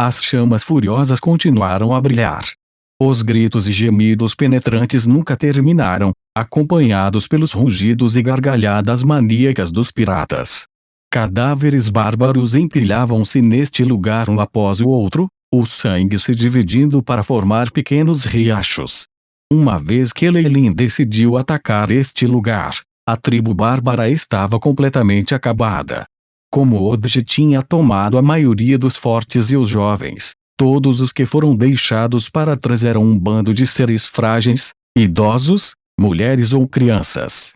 As chamas furiosas continuaram a brilhar. Os gritos e gemidos penetrantes nunca terminaram, acompanhados pelos rugidos e gargalhadas maníacas dos piratas. Cadáveres bárbaros empilhavam-se neste lugar um após o outro, o sangue se dividindo para formar pequenos riachos. Uma vez que Leilin decidiu atacar este lugar, a tribo bárbara estava completamente acabada. Como Odge tinha tomado a maioria dos fortes e os jovens, todos os que foram deixados para trás eram um bando de seres frágeis, idosos, mulheres ou crianças.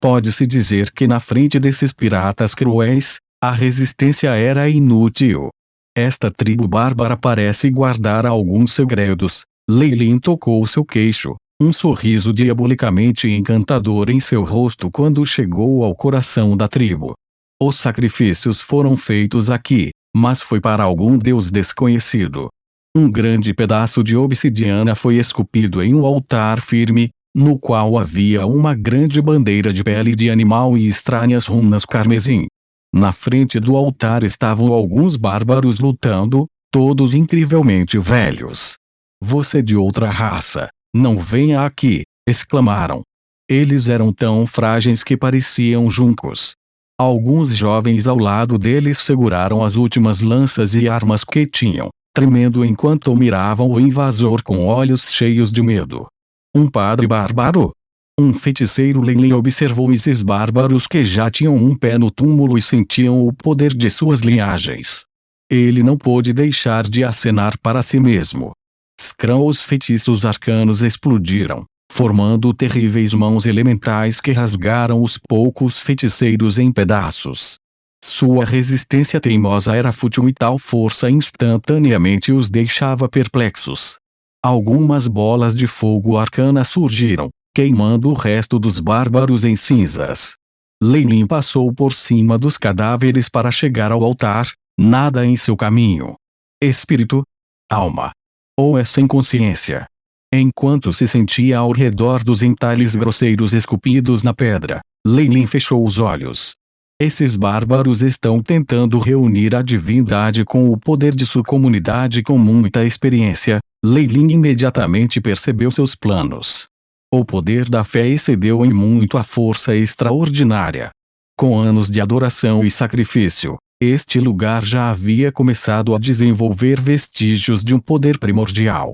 Pode-se dizer que na frente desses piratas cruéis, a resistência era inútil. Esta tribo bárbara parece guardar alguns segredos. Leilin tocou seu queixo, um sorriso diabolicamente encantador em seu rosto quando chegou ao coração da tribo. Os sacrifícios foram feitos aqui, mas foi para algum deus desconhecido. Um grande pedaço de obsidiana foi esculpido em um altar firme, no qual havia uma grande bandeira de pele de animal e estranhas runas carmesim. Na frente do altar estavam alguns bárbaros lutando, todos incrivelmente velhos. "Você de outra raça, não venha aqui!" exclamaram. Eles eram tão frágeis que pareciam juncos. Alguns jovens ao lado deles seguraram as últimas lanças e armas que tinham, tremendo enquanto miravam o invasor com olhos cheios de medo. Um padre bárbaro? Um feiticeiro. Leilin observou esses bárbaros que já tinham um pé no túmulo e sentiam o poder de suas linhagens. Ele não pôde deixar de acenar para si mesmo. Scrum. Os feitiços arcanos explodiram, formando terríveis mãos elementais que rasgaram os poucos feiticeiros em pedaços. Sua resistência teimosa era fútil e tal força instantaneamente os deixava perplexos. Algumas bolas de fogo arcana surgiram, queimando o resto dos bárbaros em cinzas. Leilin passou por cima dos cadáveres para chegar ao altar, nada em seu caminho. Espírito? Alma? Ou é sem consciência? Enquanto se sentia ao redor dos entalhes grosseiros esculpidos na pedra, Leilin fechou os olhos. Esses bárbaros estão tentando reunir a divindade com o poder de sua comunidade com muita experiência. Leilin imediatamente percebeu seus planos. O poder da fé excedeu em muito a força extraordinária. Com anos de adoração e sacrifício, este lugar já havia começado a desenvolver vestígios de um poder primordial.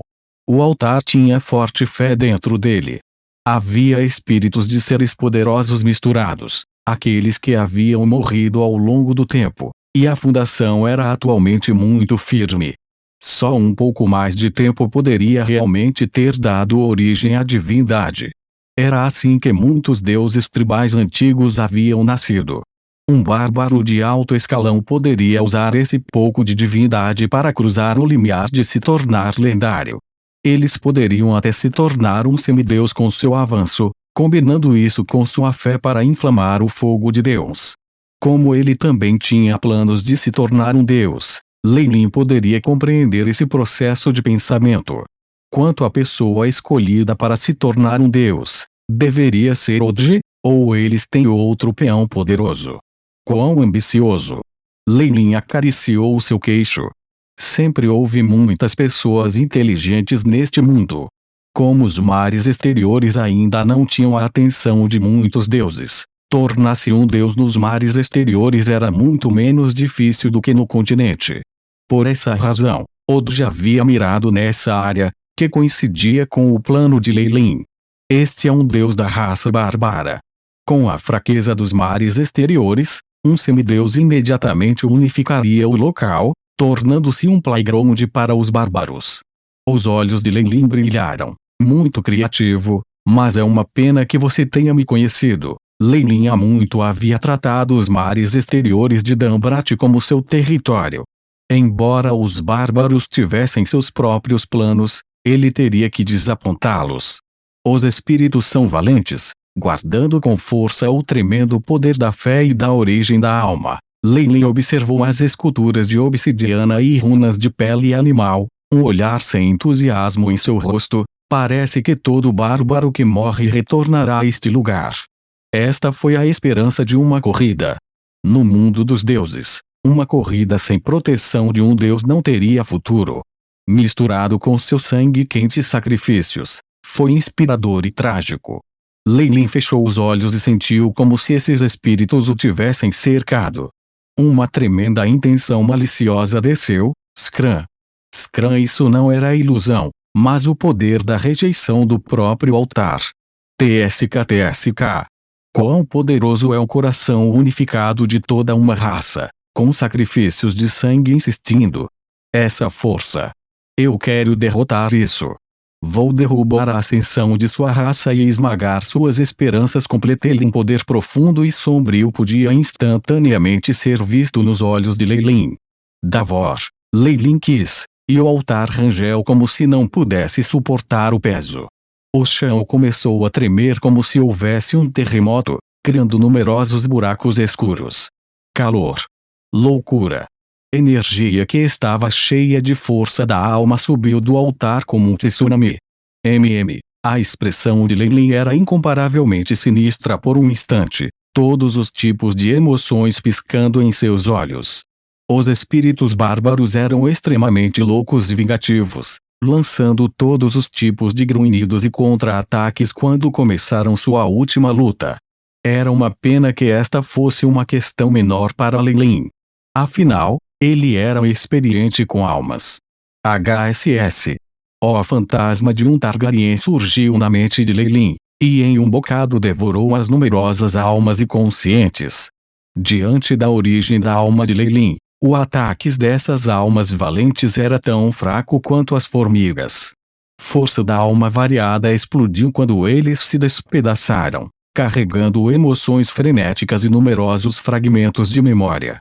O altar tinha forte fé dentro dele. Havia espíritos de seres poderosos misturados, aqueles que haviam morrido ao longo do tempo, e a fundação era atualmente muito firme. Só um pouco mais de tempo poderia realmente ter dado origem à divindade. Era assim que muitos deuses tribais antigos haviam nascido. Um bárbaro de alto escalão poderia usar esse pouco de divindade para cruzar o limiar de se tornar lendário. Eles poderiam até se tornar um semideus com seu avanço, combinando isso com sua fé para inflamar o fogo de Deus. Como ele também tinha planos de se tornar um deus, Leilin poderia compreender esse processo de pensamento. Quanto à pessoa escolhida para se tornar um deus, deveria ser Odge, ou eles têm outro peão poderoso? Quão ambicioso! Leilin acariciou seu queixo. Sempre houve muitas pessoas inteligentes neste mundo. Como os mares exteriores ainda não tinham a atenção de muitos deuses, tornar-se um deus nos mares exteriores era muito menos difícil do que no continente. Por essa razão, Odge havia mirado nessa área, que coincidia com o plano de Leilin. Este é um deus da raça bárbara. Com a fraqueza dos mares exteriores, um semideus imediatamente unificaria o local, tornando-se um playground para os bárbaros. Os olhos de Leilin brilharam. Muito criativo, mas é uma pena que você tenha me conhecido. Leilin há muito havia tratado os mares exteriores de Dambrat como seu território. Embora os bárbaros tivessem seus próprios planos, ele teria que desapontá-los. Os espíritos são valentes, guardando com força o tremendo poder da fé e da origem da alma. Leilin observou as esculturas de obsidiana e runas de pele animal, um olhar sem entusiasmo em seu rosto. Parece que todo bárbaro que morre retornará a este lugar. Esta foi a esperança de uma corrida. No mundo dos deuses, Uma corrida sem proteção de um deus não teria futuro. Misturado com seu sangue quente e sacrifícios, foi inspirador e trágico. Lei Lin fechou os olhos e sentiu como se esses espíritos o tivessem cercado. Uma tremenda intenção maliciosa desceu. Scram. Scram, isso não era ilusão, mas o poder da rejeição do próprio altar. TSK. Quão poderoso é o coração unificado de toda uma raça, com sacrifícios de sangue insistindo. Essa força. Eu quero derrotar isso. Vou derrubar a ascensão de sua raça e esmagar suas esperanças. Completely, um poder profundo e sombrio podia instantaneamente ser visto nos olhos de Lei Lin. Davor, Lei Lin quis, e o altar rangeu como se não pudesse suportar o peso. O chão começou a tremer como se houvesse um terremoto, criando numerosos buracos escuros. Calor. Loucura. Energia que estava cheia de força da alma subiu do altar como um tsunami. A expressão de Lei Lin era incomparavelmente sinistra por um instante, todos os tipos de emoções piscando em seus olhos. Os espíritos bárbaros eram extremamente loucos e vingativos, lançando todos os tipos de grunhidos e contra-ataques quando começaram sua última luta. Era uma pena que esta fosse uma questão menor para Lei Lin. Afinal, ele era experiente com almas. HSS. O fantasma de um Targaryen surgiu na mente de Lei Lin, e em um bocado devorou as numerosas almas inconscientes. Diante da origem da alma de Lei Lin, o ataque dessas almas valentes era tão fraco quanto as formigas. Força da alma variada explodiu quando eles se despedaçaram, carregando emoções frenéticas e numerosos fragmentos de memória.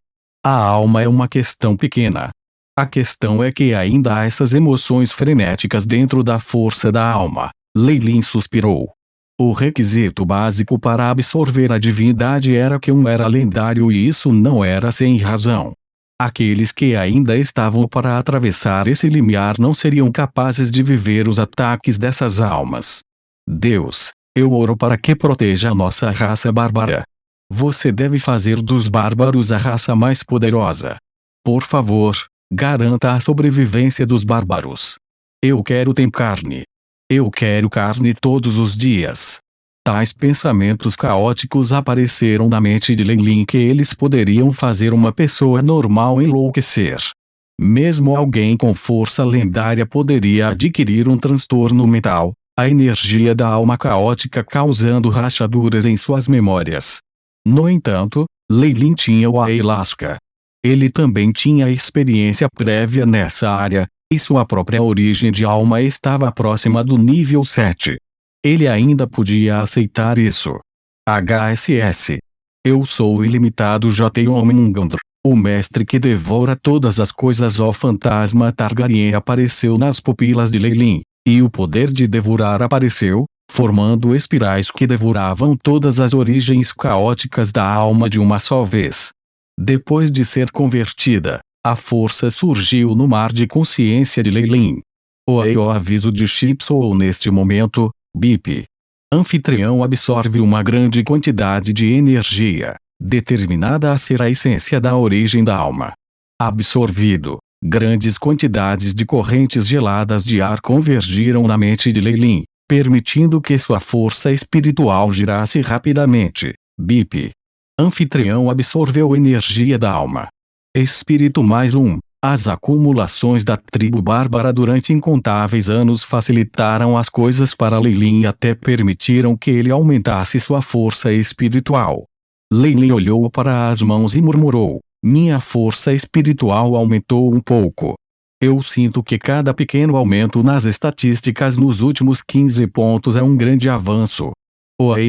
A alma é uma questão pequena. A questão é que ainda há essas emoções frenéticas dentro da força da alma. Lei Lin suspirou. O requisito básico para absorver a divindade era que era lendário, e isso não era sem razão. Aqueles que ainda estavam para atravessar esse limiar não seriam capazes de viver os ataques dessas almas. Deus, eu oro para que proteja a nossa raça bárbara. Você deve fazer dos bárbaros a raça mais poderosa. Por favor, garanta a sobrevivência dos bárbaros. Eu quero ter carne. Eu quero carne todos os dias. Tais pensamentos caóticos apareceram na mente de Lei Lin que eles poderiam fazer uma pessoa normal enlouquecer. Mesmo alguém com força lendária poderia adquirir um transtorno mental, a energia da alma caótica causando rachaduras em suas memórias. No entanto, Lei Lin tinha o ayahuasca. Ele também tinha experiência prévia nessa área, e sua própria origem de alma estava próxima do nível 7. Ele ainda podia aceitar isso. HSS. Eu sou o ilimitado Jomungandr, o mestre que devora todas as coisas. O fantasma Targaryen apareceu nas pupilas de Lei Lin, e o poder de devorar apareceu, formando espirais que devoravam todas as origens caóticas da alma de uma só vez. Depois de ser convertida, a força surgiu no mar de consciência de Lei Lin. O aviso de Chipsol neste momento, BIP. Anfitrião absorve uma grande quantidade de energia, determinada a ser a essência da origem da alma. Absorvido, grandes quantidades de correntes geladas de ar convergiram na mente de Lei Lin, permitindo que sua força espiritual girasse rapidamente. BIP. Anfitrião absorveu energia da alma. Espírito mais um. As acumulações da tribo bárbara durante incontáveis anos facilitaram as coisas para Lei Lin e até permitiram que ele aumentasse sua força espiritual. Lei Lin olhou para as mãos e murmurou: minha força espiritual aumentou um pouco. Eu sinto que cada pequeno aumento nas estatísticas nos últimos 15 pontos é um grande avanço.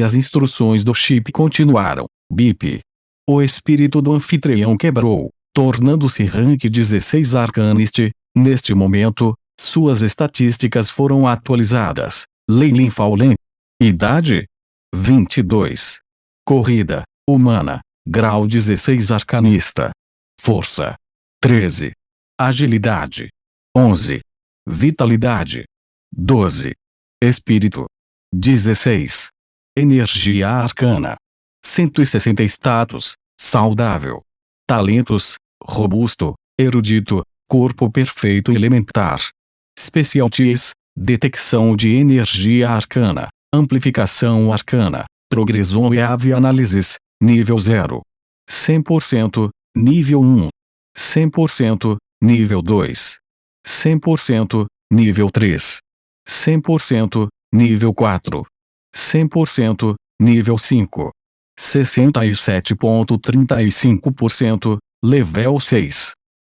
As instruções do chip continuaram. BIP. O espírito do anfitrião quebrou, tornando-se rank 16 Arcanist. Neste momento, suas estatísticas foram atualizadas. Lei Lin Faulen. Idade: 22. Corrida humana, grau 16 Arcanista. Força: 13. Agilidade: 11. Vitalidade: 12. Espírito: 16. Energia arcana: 160. Status: saudável. Talentos: robusto, erudito, corpo perfeito elementar. Specialties, detecção de energia arcana, amplificação arcana, progressão e ave análises, nível 0. 100%, nível 1. 100%, nível 2. 100%, nível 3. 100%, nível 4. 100%, nível 5. 67,35%, level 6.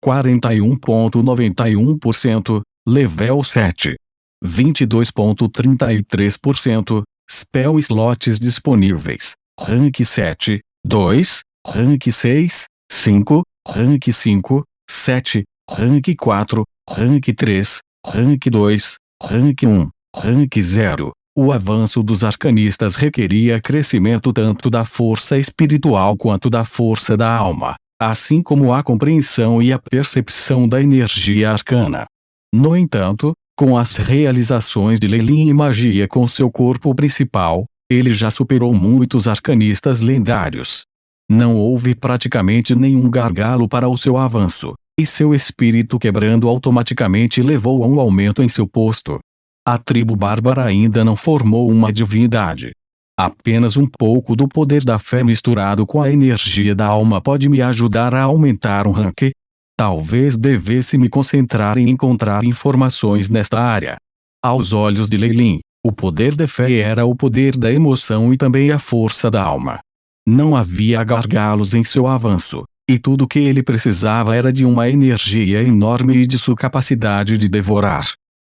41,91%, level 7. 22,33%, spell slots disponíveis, rank 7, 2, rank 6, 5, rank 5, 7, rank 4, rank 3, rank 2, rank 1, rank 0. O avanço dos arcanistas requeria crescimento tanto da força espiritual quanto da força da alma, assim como a compreensão e a percepção da energia arcana. No entanto, com as realizações de Lei em magia com seu corpo principal, ele já superou muitos arcanistas lendários. Não houve praticamente nenhum gargalo para o seu avanço, e seu espírito quebrando automaticamente levou a um aumento em seu posto. A tribo bárbara ainda não formou uma divindade. Apenas um pouco do poder da fé misturado com a energia da alma pode me ajudar a aumentar um rank. Talvez devesse me concentrar em encontrar informações nesta área. Aos olhos de Lei, o poder da fé era o poder da emoção e também a força da alma. Não havia gargalos em seu avanço, e tudo o que ele precisava era de uma energia enorme e de sua capacidade de devorar.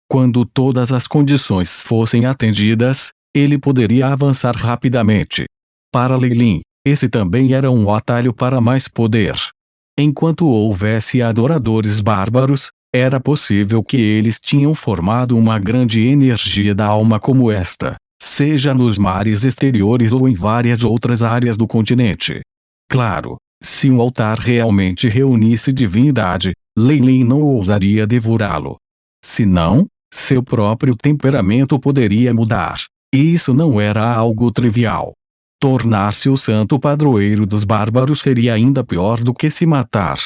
Quando todas as condições fossem atendidas, ele poderia avançar rapidamente. Para Lei, esse também era um atalho para mais poder. Enquanto houvesse adoradores bárbaros, era possível que eles tinham formado uma grande energia da alma como esta, seja nos mares exteriores ou em várias outras áreas do continente. Claro, se um altar realmente reunisse divindade, Lei não ousaria devorá-lo. Se não, seu próprio temperamento poderia mudar, e isso não era algo trivial. Tornar-se o santo padroeiro dos bárbaros seria ainda pior do que se matar.